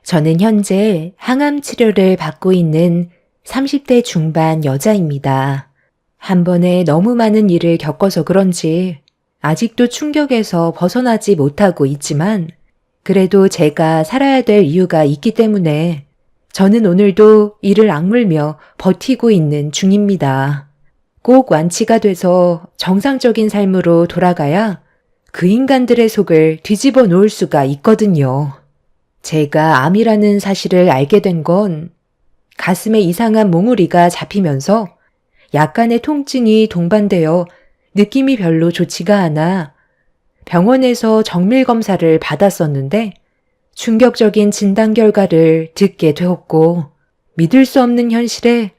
저는 현재 항암 치료를 받고 있는 30대 중반 여자입니다. 한 번에 너무 많은 일을 겪어서 그런지 아직도 충격에서 벗어나지 못하고 있지만 그래도 제가 살아야 될 이유가 있기 때문에 저는 오늘도 이를 악물며 버티고 있는 중입니다. 꼭 완치가 돼서 정상적인 삶으로 돌아가야 그 인간들의 속을 뒤집어 놓을 수가 있거든요. 제가 암이라는 사실을 알게 된 건 가슴에 이상한 몽우리가 잡히면서 약간의 통증이 동반되어 느낌이 별로 좋지가 않아 병원에서 정밀 검사를 받았었는데 충격적인 진단 결과를 듣게 되었고 믿을 수 없는 현실에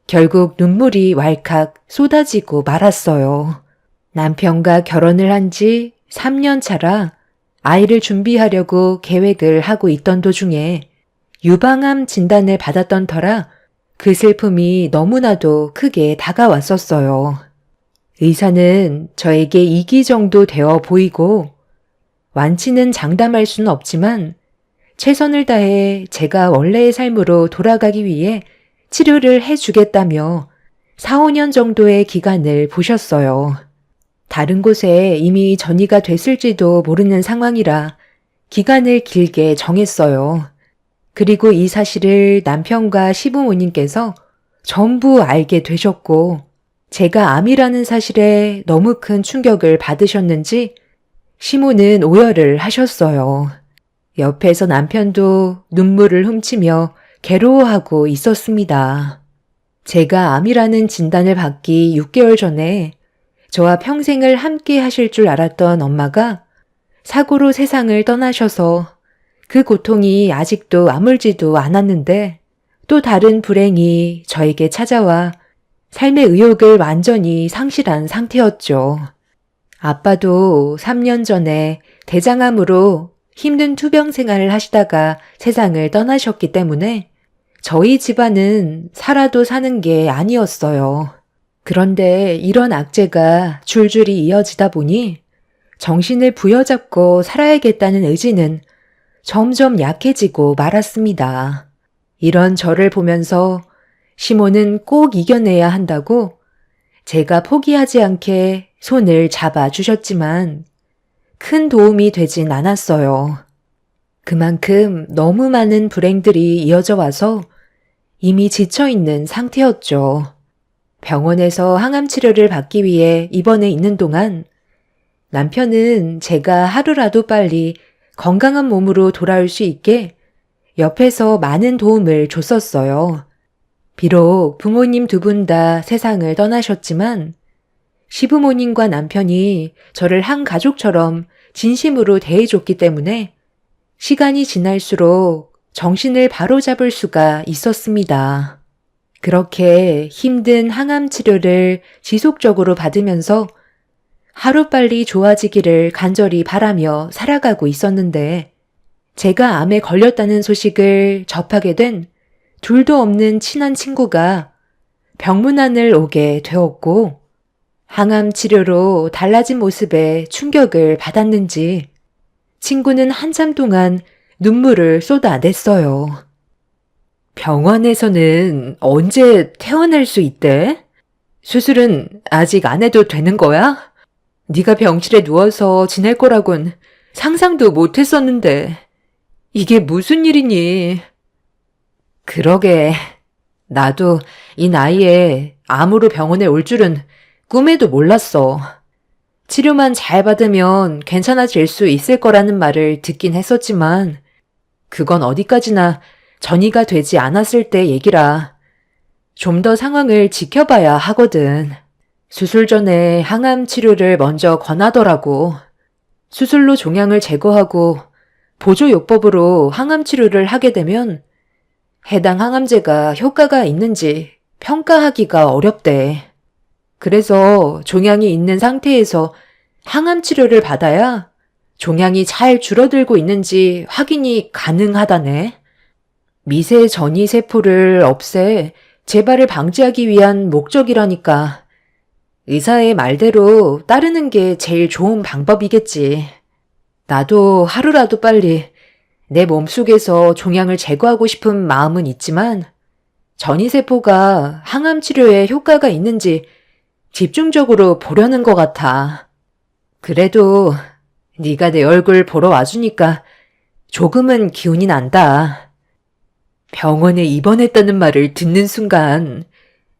결국 눈물이 왈칵 쏟아지고 말았어요. 남편과 결혼을 한 지 3년 차라 아이를 준비하려고 계획을 하고 있던 도중에 유방암 진단을 받았던 터라 그 슬픔이 너무나도 크게 다가왔었어요. 의사는 저에게 2기 정도 되어 보이고 완치는 장담할 수는 없지만 최선을 다해 제가 원래의 삶으로 돌아가기 위해 치료를 해주겠다며 4, 5년 정도의 기간을 보셨어요. 다른 곳에 이미 전이가 됐을지도 모르는 상황이라 기간을 길게 정했어요. 그리고 이 사실을 남편과 시부모님께서 전부 알게 되셨고 제가 암이라는 사실에 너무 큰 충격을 받으셨는지 시모는 오열을 하셨어요. 옆에서 남편도 눈물을 훔치며 괴로워하고 있었습니다. 제가 암이라는 진단을 받기 6개월 전에 저와 평생을 함께 하실 줄 알았던 엄마가 사고로 세상을 떠나셔서 그 고통이 아직도 아물지도 않았는데 또 다른 불행이 저에게 찾아와 삶의 의욕을 완전히 상실한 상태였죠. 아빠도 3년 전에 대장암으로 힘든 투병 생활을 하시다가 세상을 떠나셨기 때문에 저희 집안은 살아도 사는 게 아니었어요. 그런데 이런 악재가 줄줄이 이어지다 보니 정신을 부여잡고 살아야겠다는 의지는 점점 약해지고 말았습니다. 이런 저를 보면서 시모는 꼭 이겨내야 한다고 제가 포기하지 않게 손을 잡아주셨지만 큰 도움이 되진 않았어요. 그만큼 너무 많은 불행들이 이어져 와서 이미 지쳐있는 상태였죠. 병원에서 항암 치료를 받기 위해 입원해 있는 동안 남편은 제가 하루라도 빨리 건강한 몸으로 돌아올 수 있게 옆에서 많은 도움을 줬었어요. 비록 부모님 두 분 다 세상을 떠나셨지만 시부모님과 남편이 저를 한 가족처럼 진심으로 대해줬기 때문에 시간이 지날수록 정신을 바로잡을 수가 있었습니다. 그렇게 힘든 항암 치료를 지속적으로 받으면서 하루빨리 좋아지기를 간절히 바라며 살아가고 있었는데 제가 암에 걸렸다는 소식을 접하게 된 둘도 없는 친한 친구가 병문안을 오게 되었고 항암 치료로 달라진 모습에 충격을 받았는지 친구는 한참 동안 눈물을 쏟아냈어요. 병원에서는 언제 퇴원할 수 있대? 수술은 아직 안 해도 되는 거야? 네가 병실에 누워서 지낼 거라곤 상상도 못 했었는데 이게 무슨 일이니? 그러게, 나도 이 나이에 암으로 병원에 올 줄은 꿈에도 몰랐어. 치료만 잘 받으면 괜찮아질 수 있을 거라는 말을 듣긴 했었지만 그건 어디까지나 전이가 되지 않았을 때 얘기라 좀 더 상황을 지켜봐야 하거든. 수술 전에 항암 치료를 먼저 권하더라고. 수술로 종양을 제거하고 보조요법으로 항암 치료를 하게 되면 해당 항암제가 효과가 있는지 평가하기가 어렵대. 그래서 종양이 있는 상태에서 항암 치료를 받아야 종양이 잘 줄어들고 있는지 확인이 가능하다네. 미세 전이 세포를 없애 재발을 방지하기 위한 목적이라니까 의사의 말대로 따르는 게 제일 좋은 방법이겠지. 나도 하루라도 빨리 내 몸속에서 종양을 제거하고 싶은 마음은 있지만 전이세포가 항암 치료에 효과가 있는지 집중적으로 보려는 것 같아. 그래도 네가 내 얼굴 보러 와주니까 조금은 기운이 난다. 병원에 입원했다는 말을 듣는 순간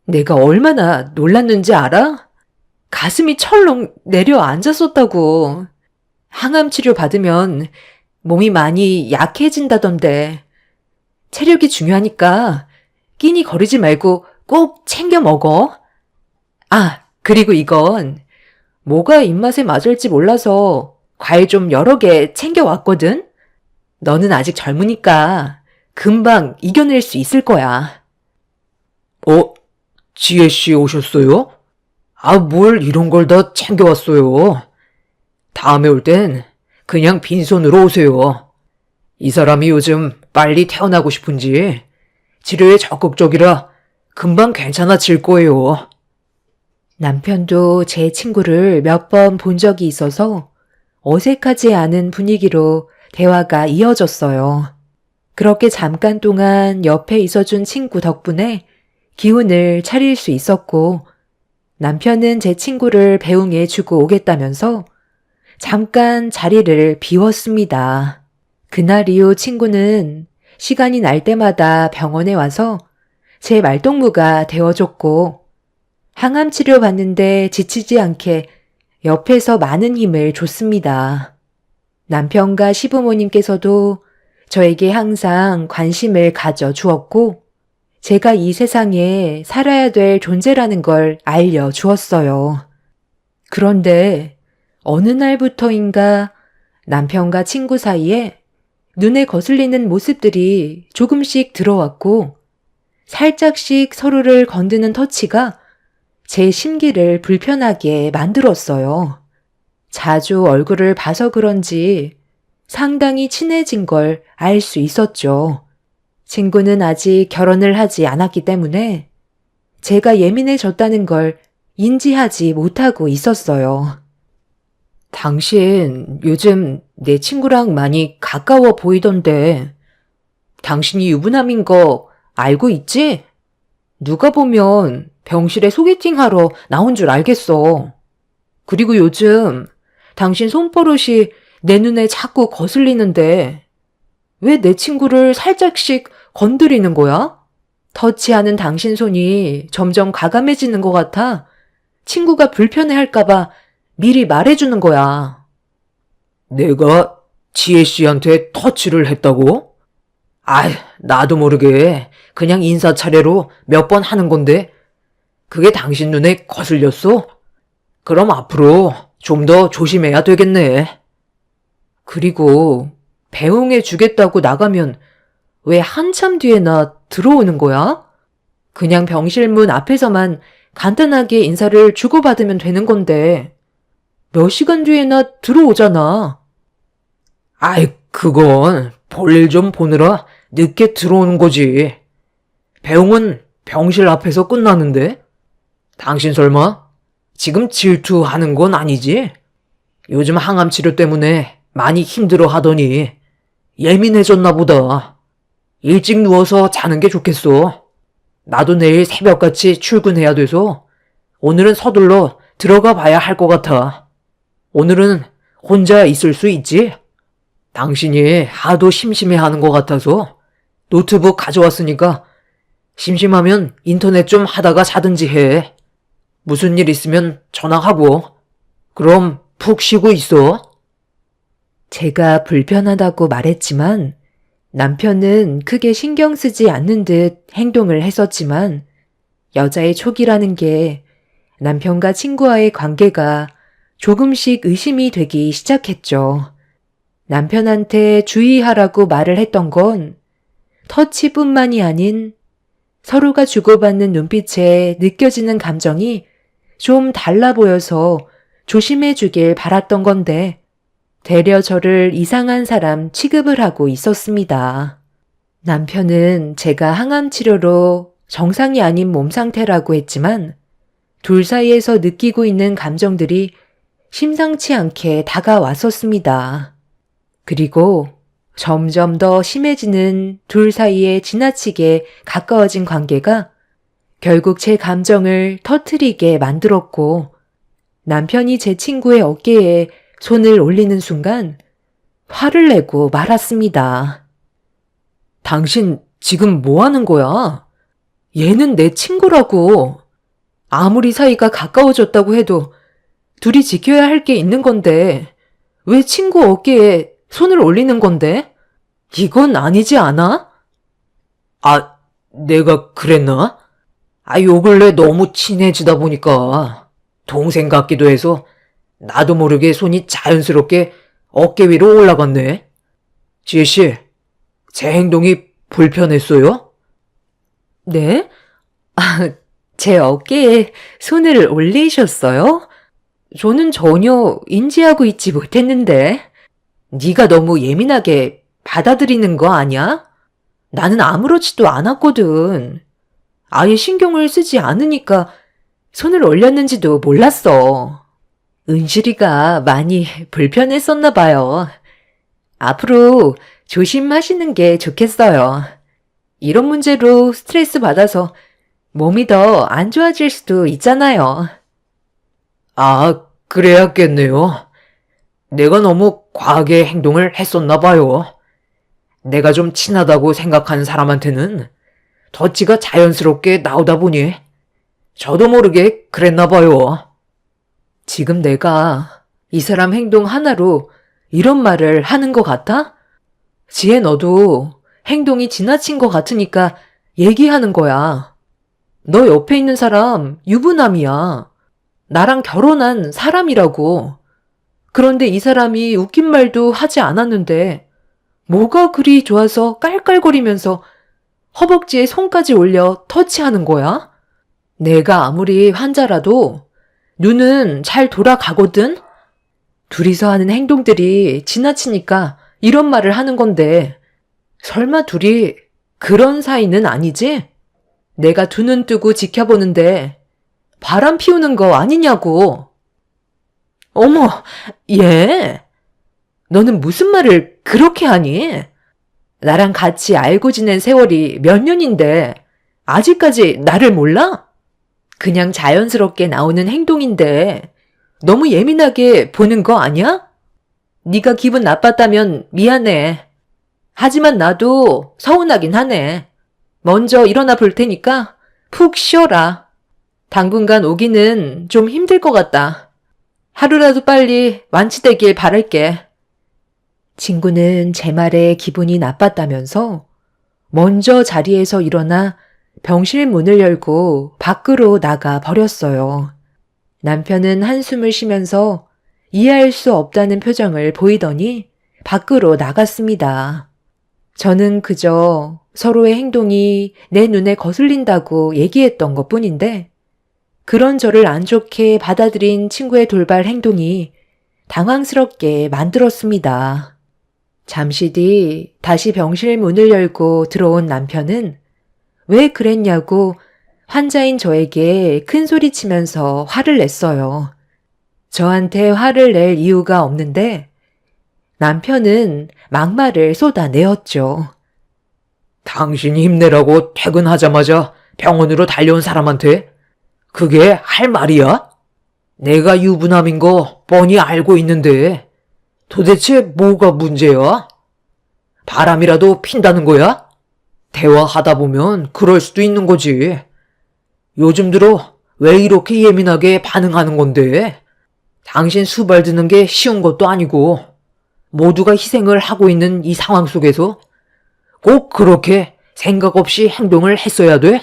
내가 얼마나 놀랐는지 알아? 가슴이 철렁 내려앉았었다고. 항암 치료 받으면 몸이 많이 약해진다던데. 체력이 중요하니까 끼니 거르지 말고 꼭 챙겨 먹어. 아, 그리고 이건 뭐가 입맛에 맞을지 몰라서 과일 좀 여러 개 챙겨왔거든? 너는 아직 젊으니까 금방 이겨낼 수 있을 거야. 지혜 씨 오셨어요? 뭘 이런 걸 다 챙겨왔어요. 다음에 올 땐 그냥 빈손으로 오세요. 이 사람이 요즘 빨리 태어나고 싶은지 치료에 적극적이라 금방 괜찮아질 거예요. 남편도 제 친구를 몇 번 본 적이 있어서 어색하지 않은 분위기로 대화가 이어졌어요. 그렇게 잠깐 동안 옆에 있어준 친구 덕분에 기운을 차릴 수 있었고, 남편은 제 친구를 배웅해 주고 오겠다면서 잠깐 자리를 비웠습니다. 그날 이후 친구는 시간이 날 때마다 병원에 와서 제 말동무가 되어줬고, 항암 치료 받는데 지치지 않게 옆에서 많은 힘을 줬습니다. 남편과 시부모님께서도 저에게 항상 관심을 가져 주었고, 제가 이 세상에 살아야 될 존재라는 걸 알려주었어요. 그런데 어느 날부터인가 남편과 친구 사이에 눈에 거슬리는 모습들이 조금씩 들어왔고, 살짝씩 서로를 건드는 터치가 제 심기를 불편하게 만들었어요. 자주 얼굴을 봐서 그런지 상당히 친해진 걸 알 수 있었죠. 친구는 아직 결혼을 하지 않았기 때문에 제가 예민해졌다는 걸 인지하지 못하고 있었어요. 당신 요즘 내 친구랑 많이 가까워 보이던데 당신이 유부남인 거 알고 있지? 누가 보면 병실에 소개팅하러 나온 줄 알겠어. 그리고 요즘 당신 손버릇이 내 눈에 자꾸 거슬리는데 왜 내 친구를 살짝씩 건드리는 거야? 터치하는 당신 손이 점점 가감해지는 것 같아 친구가 불편해할까봐 미리 말해주는 거야. 내가 지혜 씨한테 터치를 했다고? 나도 모르게 그냥 인사 차례로 몇 번 하는 건데 그게 당신 눈에 거슬렸어? 그럼 앞으로 좀 더 조심해야 되겠네. 그리고 배웅해 주겠다고 나가면 왜 한참 뒤에나 들어오는 거야? 그냥 병실 문 앞에서만 간단하게 인사를 주고받으면 되는 건데 몇 시간 뒤에나 들어오잖아. 그건 볼일 좀 보느라 늦게 들어오는 거지. 배웅은 병실 앞에서 끝나는데? 당신 설마 지금 질투하는 건 아니지? 요즘 항암 치료 때문에 많이 힘들어 하더니 예민해졌나 보다. 일찍 누워서 자는 게 좋겠어. 나도 내일 새벽같이 출근해야 돼서 오늘은 서둘러 들어가 봐야 할 것 같아. 오늘은 혼자 있을 수 있지? 당신이 하도 심심해하는 것 같아서 노트북 가져왔으니까 심심하면 인터넷 좀 하다가 자든지 해. 무슨 일 있으면 전화하고. 그럼 푹 쉬고 있어. 제가 불편하다고 말했지만 남편은 크게 신경 쓰지 않는 듯 행동을 했었지만 여자의 촉이라는 게 남편과 친구와의 관계가 조금씩 의심이 되기 시작했죠. 남편한테 주의하라고 말을 했던 건 터치뿐만이 아닌 서로가 주고받는 눈빛에 느껴지는 감정이 좀 달라 보여서 조심해 주길 바랐던 건데 되려 저를 이상한 사람 취급을 하고 있었습니다. 남편은 제가 항암 치료로 정상이 아닌 몸 상태라고 했지만 둘 사이에서 느끼고 있는 감정들이 심상치 않게 다가왔었습니다. 그리고 점점 더 심해지는 둘 사이에 지나치게 가까워진 관계가 결국 제 감정을 터트리게 만들었고, 남편이 제 친구의 어깨에 손을 올리는 순간 화를 내고 말았습니다. 당신 지금 뭐 하는 거야? 얘는 내 친구라고. 아무리 사이가 가까워졌다고 해도 둘이 지켜야 할 게 있는 건데 왜 친구 어깨에 손을 올리는 건데? 이건 아니지 않아? 아, 내가 그랬나? 요 근래 너무 친해지다 보니까 동생 같기도 해서 나도 모르게 손이 자연스럽게 어깨 위로 올라갔네. 지혜씨, 제 행동이 불편했어요? 네? 제 어깨에 손을 올리셨어요? 저는 전혀 인지하고 있지 못했는데. 네가 너무 예민하게 받아들이는 거 아니야? 나는 아무렇지도 않았거든. 아예 신경을 쓰지 않으니까 손을 올렸는지도 몰랐어. 은실이가 많이 불편했었나 봐요. 앞으로 조심하시는 게 좋겠어요. 이런 문제로 스트레스 받아서 몸이 더 안 좋아질 수도 있잖아요. 아, 그래야겠네요. 내가 너무 과하게 행동을 했었나 봐요. 내가 좀 친하다고 생각하는 사람한테는 덧지가 자연스럽게 나오다 보니 저도 모르게 그랬나 봐요. 지금 내가 이 사람 행동 하나로 이런 말을 하는 것 같아? 지혜, 너도 행동이 지나친 것 같으니까 얘기하는 거야. 너 옆에 있는 사람 유부남이야. 나랑 결혼한 사람이라고. 그런데 이 사람이 웃긴 말도 하지 않았는데 뭐가 그리 좋아서 깔깔거리면서 허벅지에 손까지 올려 터치하는 거야? 내가 아무리 환자라도 눈은 잘 돌아가거든? 둘이서 하는 행동들이 지나치니까 이런 말을 하는 건데 설마 둘이 그런 사이는 아니지? 내가 두 눈 뜨고 지켜보는데 바람 피우는 거 아니냐고. 어머, 얘. 너는 무슨 말을 그렇게 하니? 나랑 같이 알고 지낸 세월이 몇 년인데 아직까지 나를 몰라? 그냥 자연스럽게 나오는 행동인데 너무 예민하게 보는 거 아니야? 네가 기분 나빴다면 미안해. 하지만 나도 서운하긴 하네. 먼저 일어나 볼 테니까 푹 쉬어라. 당분간 오기는 좀 힘들 것 같다. 하루라도 빨리 완치되길 바랄게. 친구는 제 말에 기분이 나빴다면서 먼저 자리에서 일어나 병실 문을 열고 밖으로 나가 버렸어요. 남편은 한숨을 쉬면서 이해할 수 없다는 표정을 보이더니 밖으로 나갔습니다. 저는 그저 서로의 행동이 내 눈에 거슬린다고 얘기했던 것 뿐인데 그런 저를 안 좋게 받아들인 친구의 돌발 행동이 당황스럽게 만들었습니다. 잠시 뒤 다시 병실 문을 열고 들어온 남편은 왜 그랬냐고 환자인 저에게 큰 소리 치면서 화를 냈어요. 저한테 화를 낼 이유가 없는데 남편은 막말을 쏟아내었죠. 당신이 힘내라고 퇴근하자마자 병원으로 달려온 사람한테 그게 할 말이야? 내가 유부남인 거 뻔히 알고 있는데 도대체 뭐가 문제야? 바람이라도 핀다는 거야? 대화하다 보면 그럴 수도 있는 거지. 요즘 들어 왜 이렇게 예민하게 반응하는 건데? 당신 수발 드는 게 쉬운 것도 아니고 모두가 희생을 하고 있는 이 상황 속에서 꼭 그렇게 생각 없이 행동을 했어야 돼?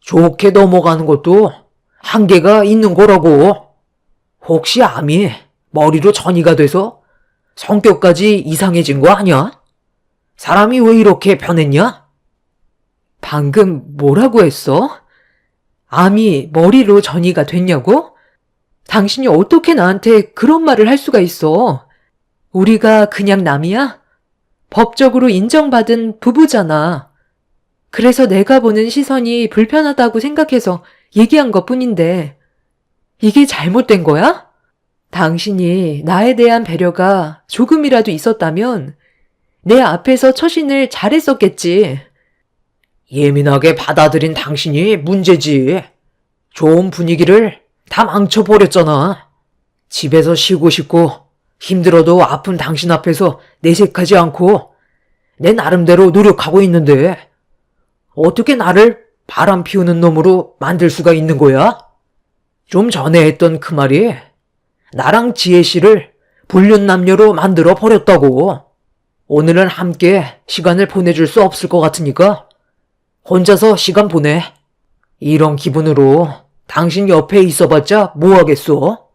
좋게 넘어가는 것도 한계가 있는 거라고. 혹시 암이 머리로 전이가 돼서 성격까지 이상해진 거 아니야? 사람이 왜 이렇게 변했냐? 방금 뭐라고 했어? 암이 머리로 전이가 됐냐고? 당신이 어떻게 나한테 그런 말을 할 수가 있어? 우리가 그냥 남이야? 법적으로 인정받은 부부잖아. 그래서 내가 보는 시선이 불편하다고 생각해서 얘기한 것 뿐인데 이게 잘못된 거야? 당신이 나에 대한 배려가 조금이라도 있었다면 내 앞에서 처신을 잘했었겠지. 예민하게 받아들인 당신이 문제지. 좋은 분위기를 다 망쳐버렸잖아. 집에서 쉬고 싶고 힘들어도 아픈 당신 앞에서 내색하지 않고 내 나름대로 노력하고 있는데 어떻게 나를 바람 피우는 놈으로 만들 수가 있는 거야? 좀 전에 했던 그 말이 나랑 지혜 씨를 불륜남녀로 만들어 버렸다고. 오늘은 함께 시간을 보내줄 수 없을 것 같으니까 혼자서 시간 보내. 이런 기분으로 당신 옆에 있어봤자 뭐 하겠어?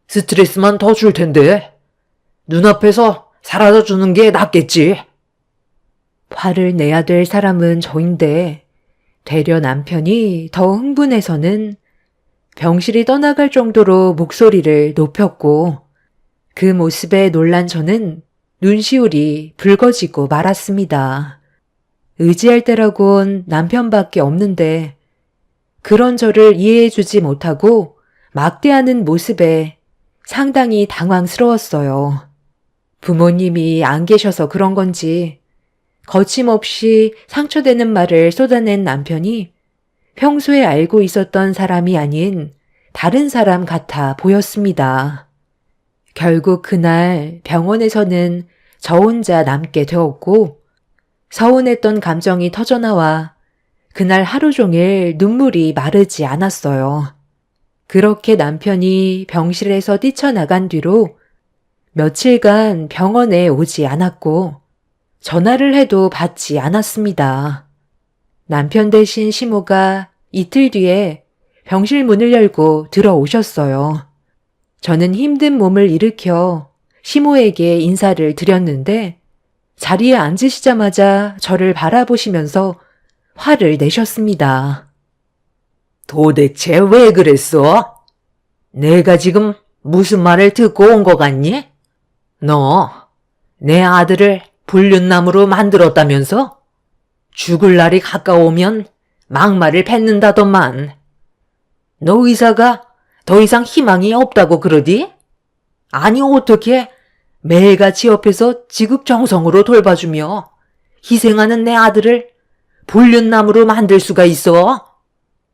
스트레스만 더 줄 텐데 눈앞에서 사라져주는 게 낫겠지. 화를 내야 될 사람은 저인데 되려 남편이 더 흥분해서는 병실이 떠나갈 정도로 목소리를 높였고 그 모습에 놀란 저는 눈시울이 붉어지고 말았습니다. 의지할 때라곤 남편밖에 없는데 그런 저를 이해해주지 못하고 막대하는 모습에 상당히 당황스러웠어요. 부모님이 안 계셔서 그런 건지 거침없이 상처되는 말을 쏟아낸 남편이 평소에 알고 있었던 사람이 아닌 다른 사람 같아 보였습니다. 결국 그날 병원에서는 저 혼자 남게 되었고 서운했던 감정이 터져나와 그날 하루 종일 눈물이 마르지 않았어요. 그렇게 남편이 병실에서 뛰쳐나간 뒤로 며칠간 병원에 오지 않았고 전화를 해도 받지 않았습니다. 남편 대신 시모가 이틀 뒤에 병실 문을 열고 들어오셨어요. 저는 힘든 몸을 일으켜 시모에게 인사를 드렸는데 자리에 앉으시자마자 저를 바라보시면서 화를 내셨습니다. 도대체 왜 그랬어? 내가 지금 무슨 말을 듣고 온 것 같니? 너 내 아들을 불륜남으로 만들었다면서? 죽을 날이 가까우면 막말을 뱉는다더만. 너 의사가 더 이상 희망이 없다고 그러디? 아니 어떻게 매일같이 옆에서 지극정성으로 돌봐주며 희생하는 내 아들을 불륜남으로 만들 수가 있어?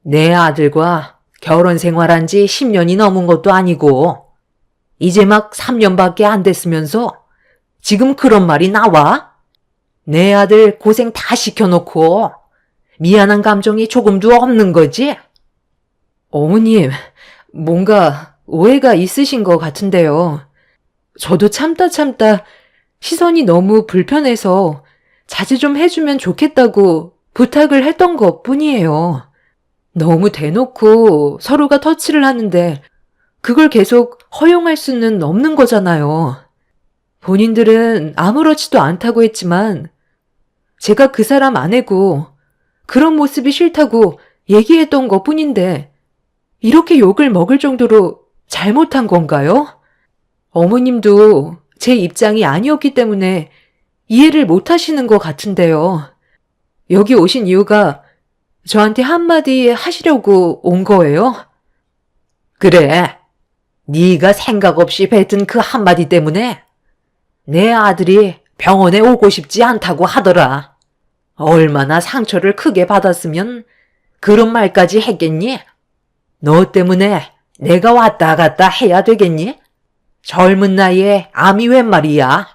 내 아들과 결혼 생활한 지 10년이 넘은 것도 아니고 이제 막 3년밖에 안 됐으면서 지금 그런 말이 나와? 내 아들 고생 다 시켜놓고 미안한 감정이 조금도 없는 거지? 어머님, 뭔가 오해가 있으신 것 같은데요. 저도 참다 시선이 너무 불편해서 자제 좀 해주면 좋겠다고 부탁을 했던 것 뿐이에요. 너무 대놓고 서로가 터치를 하는데 그걸 계속 허용할 수는 없는 거잖아요. 본인들은 아무렇지도 않다고 했지만 제가 그 사람 아내고 그런 모습이 싫다고 얘기했던 것 뿐인데 이렇게 욕을 먹을 정도로 잘못한 건가요? 어머님도 제 입장이 아니었기 때문에 이해를 못 하시는 것 같은데요. 여기 오신 이유가 저한테 한마디 하시려고 온 거예요? 그래. 네가 생각 없이 뱉은 그 한마디 때문에 내 아들이 병원에 오고 싶지 않다고 하더라. 얼마나 상처를 크게 받았으면 그런 말까지 했겠니? 너 때문에 내가 왔다 갔다 해야 되겠니? 젊은 나이에 암이 웬 말이야.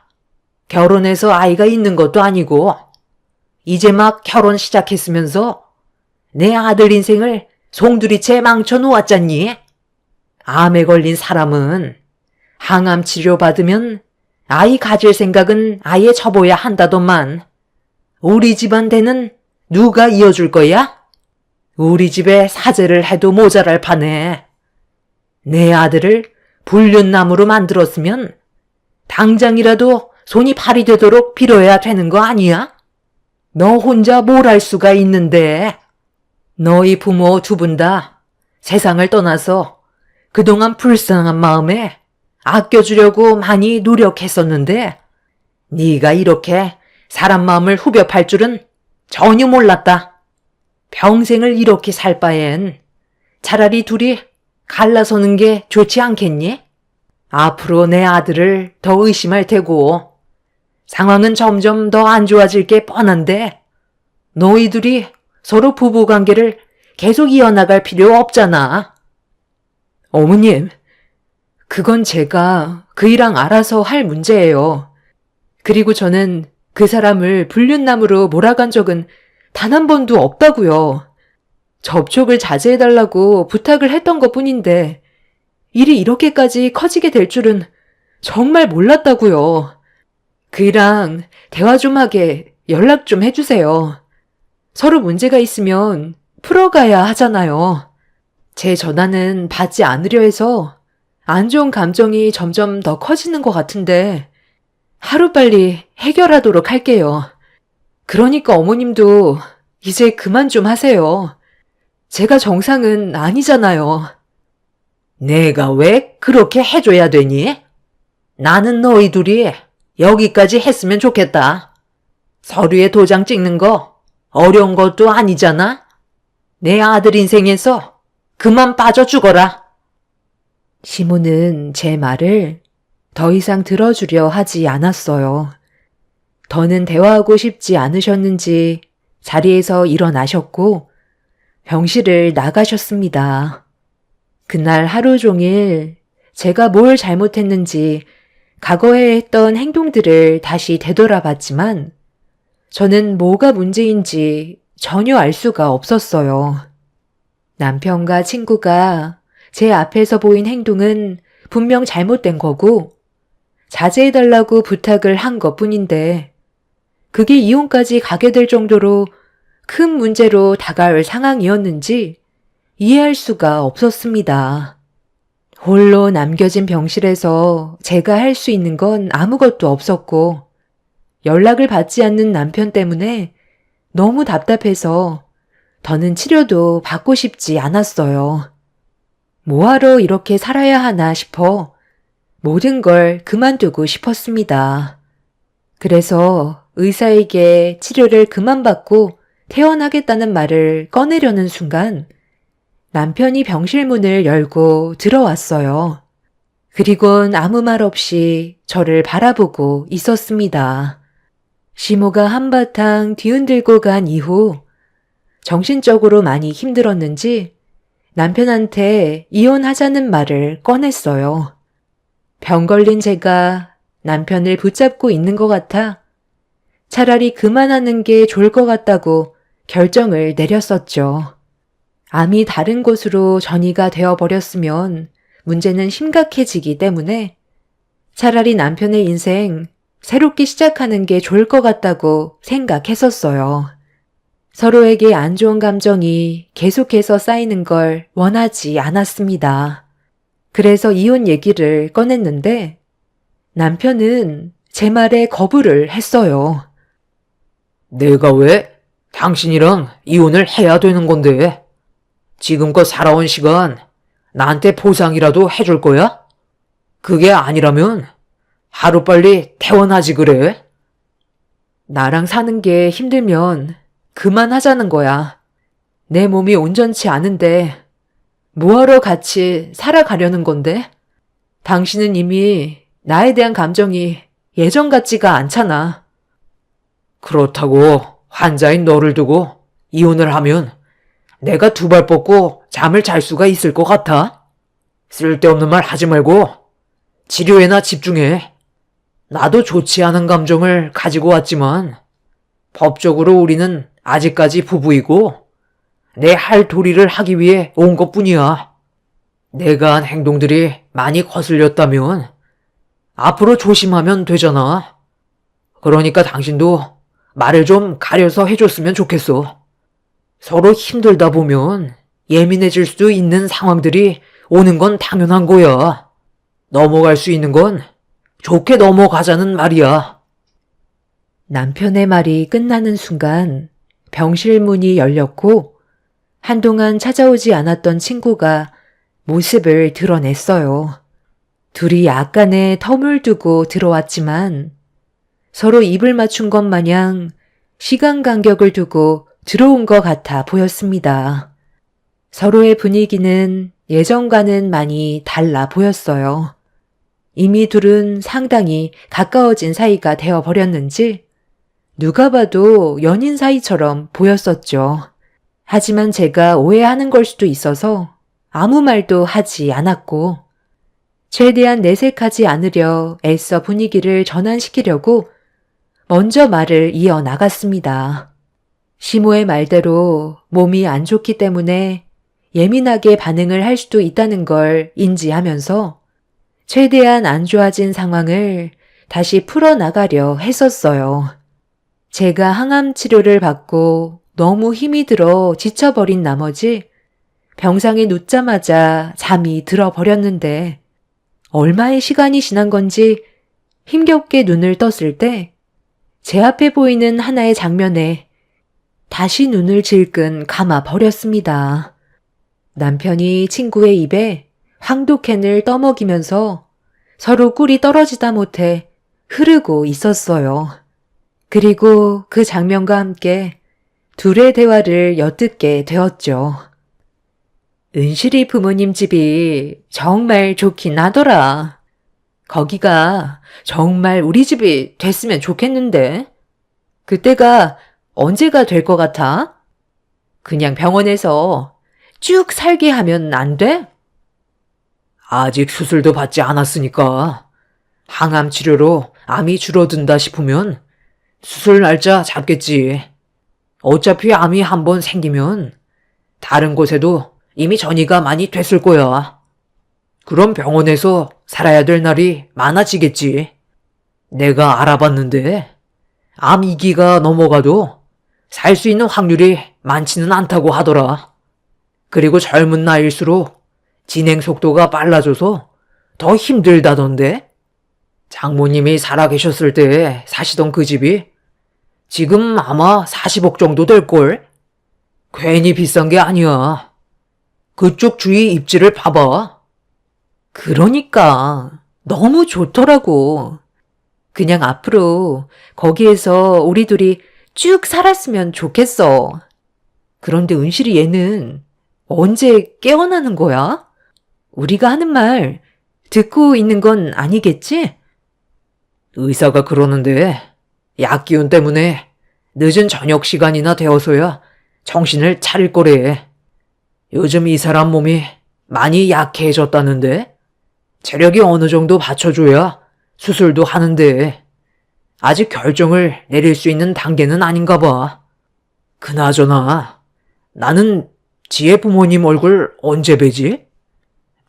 결혼해서 아이가 있는 것도 아니고 이제 막 결혼 시작했으면서 내 아들 인생을 송두리째 망쳐 놓았잖니. 암에 걸린 사람은 항암 치료 받으면 아이 가질 생각은 아예 접어야 한다더만 우리 집안대는 누가 이어줄 거야? 우리 집에 사죄를 해도 모자랄 판에 내 아들을 불륜남으로 만들었으면 당장이라도 손이 발이 되도록 빌어야 되는 거 아니야? 너 혼자 뭘 할 수가 있는데 너희 부모 두 분 다 세상을 떠나서 그동안 불쌍한 마음에 아껴주려고 많이 노력했었는데 네가 이렇게 사람 마음을 후벼 팔 줄은 전혀 몰랐다. 평생을 이렇게 살 바엔 차라리 둘이 갈라서는 게 좋지 않겠니? 앞으로 내 아들을 더 의심할 테고 상황은 점점 더 안 좋아질 게 뻔한데 너희들이 서로 부부관계를 계속 이어나갈 필요 없잖아. 어머님, 그건 제가 그이랑 알아서 할 문제예요. 그리고 저는 그 사람을 불륜남으로 몰아간 적은 단 한 번도 없다고요. 접촉을 자제해달라고 부탁을 했던 것뿐인데 일이 이렇게까지 커지게 될 줄은 정말 몰랐다고요. 그이랑 대화 좀 하게 연락 좀 해주세요. 서로 문제가 있으면 풀어가야 하잖아요. 제 전화는 받지 않으려 해서 안 좋은 감정이 점점 더 커지는 것 같은데 하루빨리 해결하도록 할게요. 그러니까 어머님도 이제 그만 좀 하세요. 제가 정상은 아니잖아요. 내가 왜 그렇게 해줘야 되니? 나는 너희 둘이 여기까지 했으면 좋겠다. 서류에 도장 찍는 거 어려운 것도 아니잖아. 내 아들 인생에서 그만 빠져 죽어라. 시모는 제 말을 더 이상 들어주려 하지 않았어요. 더는 대화하고 싶지 않으셨는지 자리에서 일어나셨고 병실을 나가셨습니다. 그날 하루 종일 제가 뭘 잘못했는지 과거에 했던 행동들을 다시 되돌아봤지만 저는 뭐가 문제인지 전혀 알 수가 없었어요. 남편과 친구가 제 앞에서 보인 행동은 분명 잘못된 거고 자제해달라고 부탁을 한 것뿐인데 그게 이혼까지 가게 될 정도로 큰 문제로 다가올 상황이었는지 이해할 수가 없었습니다. 홀로 남겨진 병실에서 제가 할 수 있는 건 아무것도 없었고 연락을 받지 않는 남편 때문에 너무 답답해서 더는 치료도 받고 싶지 않았어요. 뭐하러 이렇게 살아야 하나 싶어 모든 걸 그만두고 싶었습니다. 그래서 의사에게 치료를 그만받고 퇴원하겠다는 말을 꺼내려는 순간 남편이 병실 문을 열고 들어왔어요. 그리곤 아무 말 없이 저를 바라보고 있었습니다. 시모가 한바탕 뒤흔들고 간 이후 정신적으로 많이 힘들었는지 남편한테 이혼하자는 말을 꺼냈어요. 병 걸린 제가 남편을 붙잡고 있는 것 같아 차라리 그만하는 게 좋을 것 같다고 결정을 내렸었죠. 암이 다른 곳으로 전이가 되어버렸으면 문제는 심각해지기 때문에 차라리 남편의 인생 새롭게 시작하는 게 좋을 것 같다고 생각했었어요. 서로에게 안 좋은 감정이 계속해서 쌓이는 걸 원하지 않았습니다. 그래서 이혼 얘기를 꺼냈는데 남편은 제 말에 거부를 했어요. 내가 왜 당신이랑 이혼을 해야 되는 건데? 지금껏 살아온 시간 나한테 보상이라도 해줄 거야? 그게 아니라면 하루빨리 퇴원하지 그래? 나랑 사는 게 힘들면 그만하자는 거야. 내 몸이 온전치 않은데 뭐하러 같이 살아가려는 건데? 당신은 이미 나에 대한 감정이 예전 같지가 않잖아. 그렇다고 환자인 너를 두고 이혼을 하면 내가 두 발 뻗고 잠을 잘 수가 있을 것 같아? 쓸데없는 말 하지 말고 치료에나 집중해. 나도 좋지 않은 감정을 가지고 왔지만 법적으로 우리는 아직까지 부부이고 내 할 도리를 하기 위해 온 것뿐이야. 내가 한 행동들이 많이 거슬렸다면 앞으로 조심하면 되잖아. 그러니까 당신도 말을 좀 가려서 해줬으면 좋겠어. 서로 힘들다 보면 예민해질 수 있는 상황들이 오는 건 당연한 거야. 넘어갈 수 있는 건 좋게 넘어가자는 말이야. 남편의 말이 끝나는 순간 병실 문이 열렸고 한동안 찾아오지 않았던 친구가 모습을 드러냈어요. 둘이 약간의 텀을 두고 들어왔지만 서로 입을 맞춘 것 마냥 시간 간격을 두고 들어온 것 같아 보였습니다. 서로의 분위기는 예전과는 많이 달라 보였어요. 이미 둘은 상당히 가까워진 사이가 되어버렸는지 누가 봐도 연인 사이처럼 보였었죠. 하지만 제가 오해하는 걸 수도 있어서 아무 말도 하지 않았고 최대한 내색하지 않으려 애써 분위기를 전환시키려고 먼저 말을 이어나갔습니다. 시모의 말대로 몸이 안 좋기 때문에 예민하게 반응을 할 수도 있다는 걸 인지하면서 최대한 안 좋아진 상황을 다시 풀어나가려 했었어요. 제가 항암 치료를 받고 너무 힘이 들어 지쳐버린 나머지 병상에 눕자마자 잠이 들어버렸는데 얼마의 시간이 지난 건지 힘겹게 눈을 떴을 때 제 앞에 보이는 하나의 장면에 다시 눈을 질끈 감아 버렸습니다. 남편이 친구의 입에 황도캔을 떠먹이면서 서로 꿀이 떨어지다 못해 흐르고 있었어요. 그리고 그 장면과 함께 둘의 대화를 엿듣게 되었죠. 은실이 부모님 집이 정말 좋긴 하더라. 거기가 정말 우리 집이 됐으면 좋겠는데. 그때가 언제가 될 것 같아? 그냥 병원에서 쭉 살게 하면 안 돼? 아직 수술도 받지 않았으니까 항암 치료로 암이 줄어든다 싶으면 수술 날짜 잡겠지. 어차피 암이 한번 생기면 다른 곳에도 이미 전이가 많이 됐을 거야. 그럼 병원에서 살아야 될 날이 많아지겠지. 내가 알아봤는데 암 2기가 넘어가도 살 수 있는 확률이 많지는 않다고 하더라. 그리고 젊은 나이일수록 진행 속도가 빨라져서 더 힘들다던데. 장모님이 살아계셨을 때 사시던 그 집이 지금 아마 40억 정도 될걸? 괜히 비싼 게 아니야. 그쪽 주위 입지를 봐봐. 그러니까 너무 좋더라고. 그냥 앞으로 거기에서 우리 둘이 쭉 살았으면 좋겠어. 그런데 은실이 얘는 언제 깨어나는 거야? 우리가 하는 말 듣고 있는 건 아니겠지? 의사가 그러는데 약 기운 때문에 늦은 저녁 시간이나 되어서야 정신을 차릴 거래. 요즘 이 사람 몸이 많이 약해졌다는데 체력이 어느 정도 받쳐줘야 수술도 하는데 아직 결정을 내릴 수 있는 단계는 아닌가 봐. 그나저나 나는 지혜 부모님 얼굴 언제 뵈지?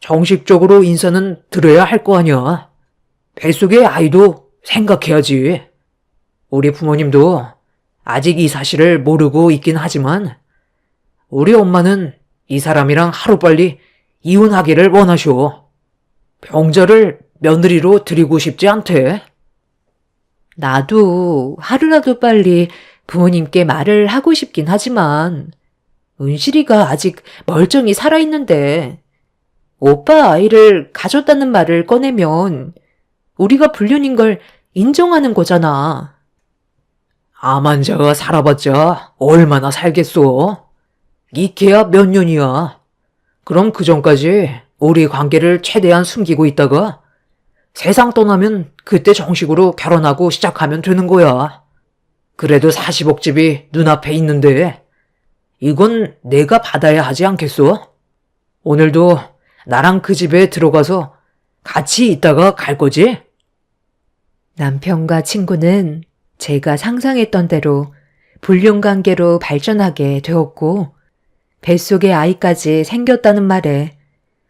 정식적으로 인사는 드려야 할 거 아니야. 뱃속의 아이도 생각해야지. 우리 부모님도 아직 이 사실을 모르고 있긴 하지만 우리 엄마는 이 사람이랑 하루빨리 이혼하기를 원하셔. 병자를 며느리로 드리고 싶지 않대. 나도 하루라도 빨리 부모님께 말을 하고 싶긴 하지만 은실이가 아직 멀쩡히 살아있는데 오빠 아이를 가졌다는 말을 꺼내면 우리가 불륜인 걸 인정하는 거잖아. 암 환자가 살아봤자 얼마나 살겠어. 이케야 몇 년이야. 그럼 그 전까지 우리 관계를 최대한 숨기고 있다가 세상 떠나면 그때 정식으로 결혼하고 시작하면 되는 거야. 그래도 40억 집이 눈앞에 있는데 이건 내가 받아야 하지 않겠어? 오늘도 나랑 그 집에 들어가서 같이 있다가 갈 거지? 남편과 친구는 제가 상상했던 대로 불륜 관계로 발전하게 되었고 뱃속에 아이까지 생겼다는 말에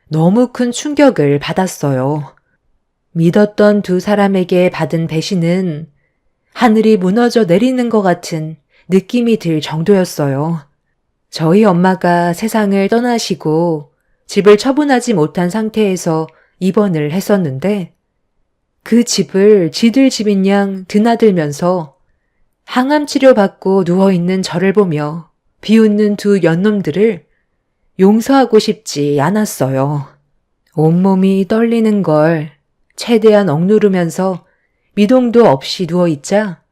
너무 큰 충격을 받았어요. 믿었던 두 사람에게 받은 배신은 하늘이 무너져 내리는 것 같은 느낌이 들 정도였어요. 저희 엄마가 세상을 떠나시고 집을 처분하지 못한 상태에서 입원을 했었는데 그 집을 지들 집인 양 드나들면서 항암 치료받고 누워있는 저를 보며 비웃는 두 연놈들을 용서하고 싶지 않았어요. 온몸이 떨리는 걸 최대한 억누르면서 미동도 없이 누워있자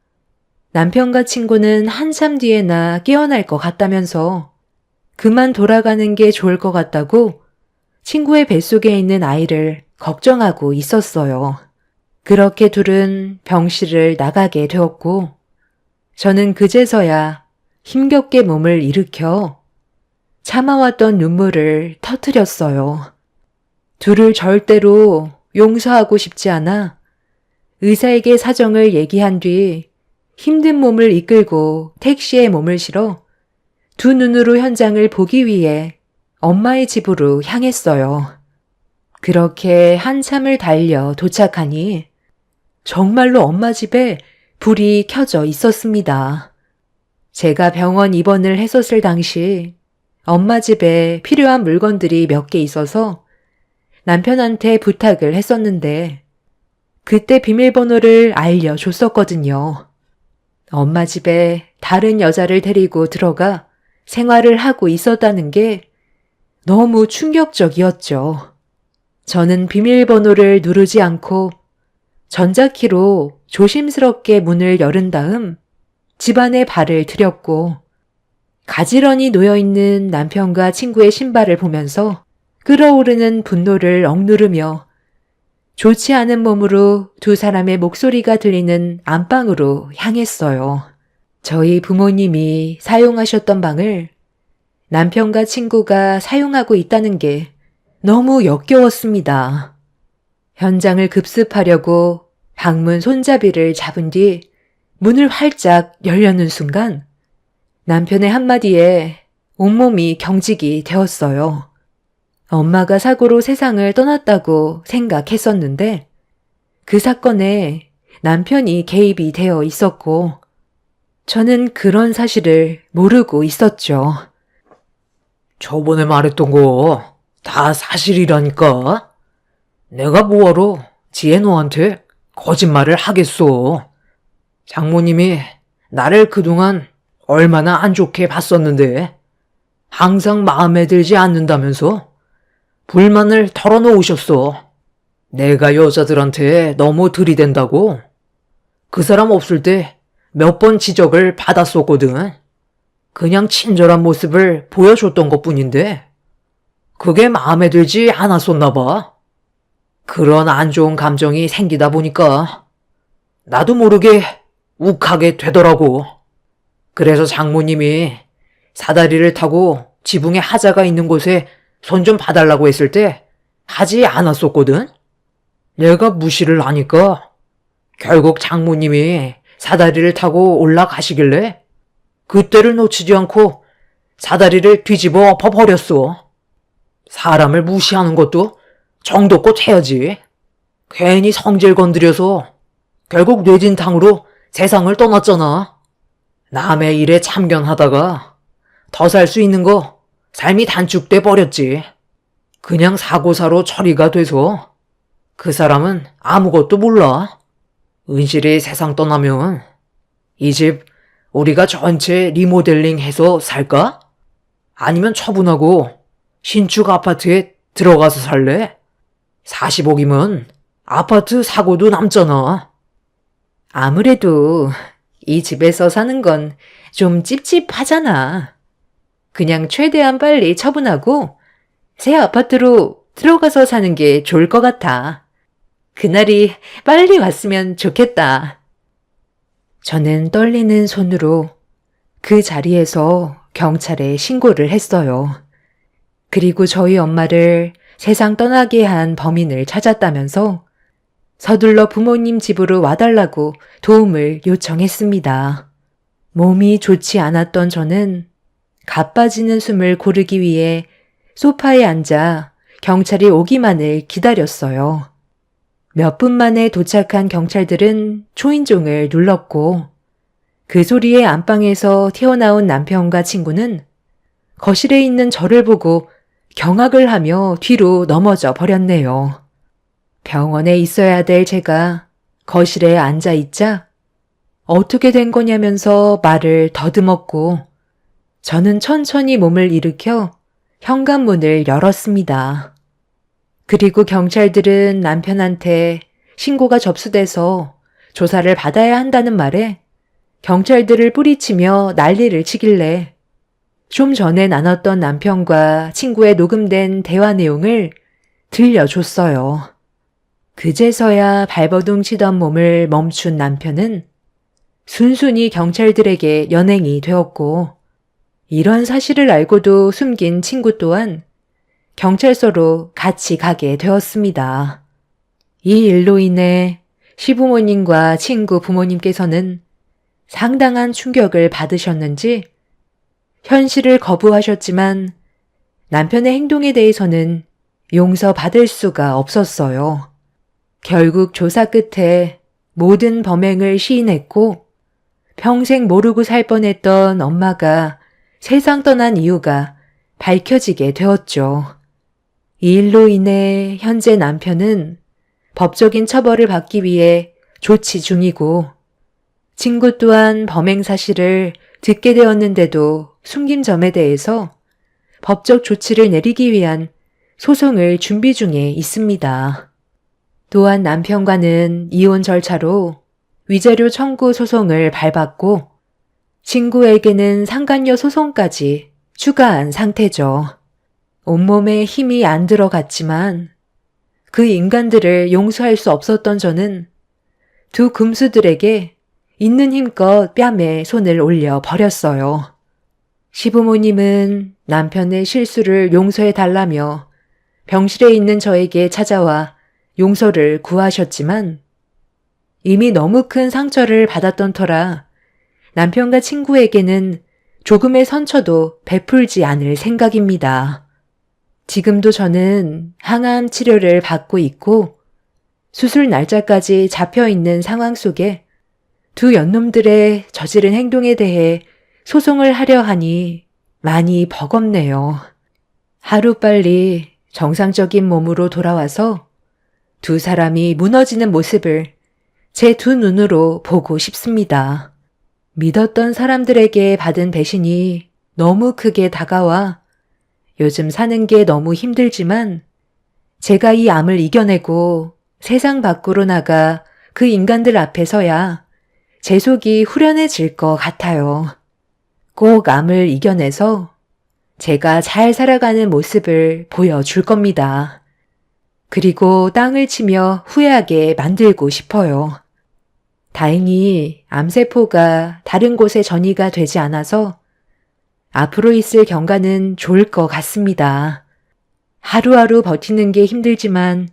남편과 친구는 한참 뒤에나 깨어날 것 같다면서 그만 돌아가는 게 좋을 것 같다고 친구의 뱃속에 있는 아이를 걱정하고 있었어요. 그렇게 둘은 병실을 나가게 되었고, 저는 그제서야 힘겹게 몸을 일으켜 참아왔던 눈물을 터뜨렸어요. 둘을 절대로 용서하고 싶지 않아 의사에게 사정을 얘기한 뒤 힘든 몸을 이끌고 택시에 몸을 실어 두 눈으로 현장을 보기 위해 엄마의 집으로 향했어요. 그렇게 한참을 달려 도착하니 정말로 엄마 집에 불이 켜져 있었습니다. 제가 병원 입원을 했었을 당시 엄마 집에 필요한 물건들이 몇 개 있어서 남편한테 부탁을 했었는데 그때 비밀번호를 알려줬었거든요. 엄마 집에 다른 여자를 데리고 들어가 생활을 하고 있었다는 게 너무 충격적이었죠. 저는 비밀번호를 누르지 않고 전자키로 조심스럽게 문을 열은 다음 집안에 발을 들였고 가지런히 놓여있는 남편과 친구의 신발을 보면서 끓어오르는 분노를 억누르며 좋지 않은 몸으로 두 사람의 목소리가 들리는 안방으로 향했어요. 저희 부모님이 사용하셨던 방을 남편과 친구가 사용하고 있다는 게 너무 역겨웠습니다. 현장을 급습하려고 방문 손잡이를 잡은 뒤 문을 활짝 열려는 순간 남편의 한마디에 온몸이 경직이 되었어요. 엄마가 사고로 세상을 떠났다고 생각했었는데 그 사건에 남편이 개입이 되어 있었고 저는 그런 사실을 모르고 있었죠. 저번에 말했던 거 다 사실이라니까. 내가 뭐하러 지혜노한테 거짓말을 하겠어. 장모님이 나를 그동안 얼마나 안 좋게 봤었는데 항상 마음에 들지 않는다면서 불만을 털어놓으셨어. 내가 여자들한테 너무 들이댄다고. 그 사람 없을 때 몇 번 지적을 받았었거든. 그냥 친절한 모습을 보여줬던 것뿐인데 그게 마음에 들지 않았었나 봐. 그런 안 좋은 감정이 생기다 보니까 나도 모르게 욱하게 되더라고. 그래서 장모님이 사다리를 타고 지붕에 하자가 있는 곳에 손 좀 봐달라고 했을 때 하지 않았었거든. 내가 무시를 하니까 결국 장모님이 사다리를 타고 올라가시길래 그때를 놓치지 않고 사다리를 뒤집어 엎어버렸어. 사람을 무시하는 것도 정도껏 해야지. 괜히 성질 건드려서 결국 뇌진탕으로 세상을 떠났잖아. 남의 일에 참견하다가 더 살 수 있는 거 삶이 단축돼 버렸지. 그냥 사고사로 처리가 돼서 그 사람은 아무것도 몰라. 은실이 세상 떠나면 이 집 우리가 전체 리모델링해서 살까? 아니면 처분하고 신축 아파트에 들어가서 살래? 40억이면 아파트 사고도 남잖아. 아무래도 이 집에서 사는 건 좀 찝찝하잖아. 그냥 최대한 빨리 처분하고 새 아파트로 들어가서 사는 게 좋을 것 같아. 그날이 빨리 왔으면 좋겠다. 저는 떨리는 손으로 그 자리에서 경찰에 신고를 했어요. 그리고 저희 엄마를 세상 떠나게 한 범인을 찾았다면서 서둘러 부모님 집으로 와달라고 도움을 요청했습니다. 몸이 좋지 않았던 저는 가빠지는 숨을 고르기 위해 소파에 앉아 경찰이 오기만을 기다렸어요. 몇 분 만에 도착한 경찰들은 초인종을 눌렀고 그 소리에 안방에서 튀어나온 남편과 친구는 거실에 있는 저를 보고 경악을 하며 뒤로 넘어져 버렸네요. 병원에 있어야 될 제가 거실에 앉아 있자 어떻게 된 거냐면서 말을 더듬었고 저는 천천히 몸을 일으켜 현관문을 열었습니다. 그리고 경찰들은 남편한테 신고가 접수돼서 조사를 받아야 한다는 말에 경찰들을 뿌리치며 난리를 치길래 좀 전에 나눴던 남편과 친구의 녹음된 대화 내용을 들려줬어요. 그제서야 발버둥 치던 몸을 멈춘 남편은 순순히 경찰들에게 연행이 되었고, 이런 사실을 알고도 숨긴 친구 또한 경찰서로 같이 가게 되었습니다. 이 일로 인해 시부모님과 친구 부모님께서는 상당한 충격을 받으셨는지 현실을 거부하셨지만 남편의 행동에 대해서는 용서받을 수가 없었어요. 결국 조사 끝에 모든 범행을 시인했고 평생 모르고 살 뻔했던 엄마가 세상 떠난 이유가 밝혀지게 되었죠. 이 일로 인해 현재 남편은 법적인 처벌을 받기 위해 조치 중이고 친구 또한 범행 사실을 듣게 되었는데도 숨긴 점에 대해서 법적 조치를 내리기 위한 소송을 준비 중에 있습니다. 또한 남편과는 이혼 절차로 위자료 청구 소송을 밟았고 친구에게는 상간녀 소송까지 추가한 상태죠. 온몸에 힘이 안 들어갔지만 그 인간들을 용서할 수 없었던 저는 두 금수들에게 있는 힘껏 뺨에 손을 올려 버렸어요. 시부모님은 남편의 실수를 용서해 달라며 병실에 있는 저에게 찾아와 용서를 구하셨지만 이미 너무 큰 상처를 받았던 터라 남편과 친구에게는 조금의 선처도 베풀지 않을 생각입니다. 지금도 저는 항암 치료를 받고 있고 수술 날짜까지 잡혀 있는 상황 속에 두 연놈들의 저지른 행동에 대해 소송을 하려 하니 많이 버겁네요. 하루빨리 정상적인 몸으로 돌아와서 두 사람이 무너지는 모습을 제 두 눈으로 보고 싶습니다. 믿었던 사람들에게 받은 배신이 너무 크게 다가와 요즘 사는 게 너무 힘들지만 제가 이 암을 이겨내고 세상 밖으로 나가 그 인간들 앞에 서야 제 속이 후련해질 것 같아요. 꼭 암을 이겨내서 제가 잘 살아가는 모습을 보여줄 겁니다. 그리고 땅을 치며 후회하게 만들고 싶어요. 다행히 암세포가 다른 곳에 전이가 되지 않아서 앞으로 있을 경과는 좋을 것 같습니다. 하루하루 버티는 게 힘들지만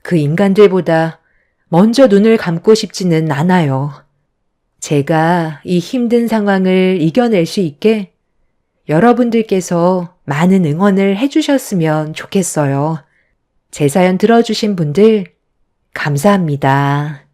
그 인간들보다 먼저 눈을 감고 싶지는 않아요. 제가 이 힘든 상황을 이겨낼 수 있게 여러분들께서 많은 응원을 해주셨으면 좋겠어요. 제 사연 들어주신 분들 감사합니다.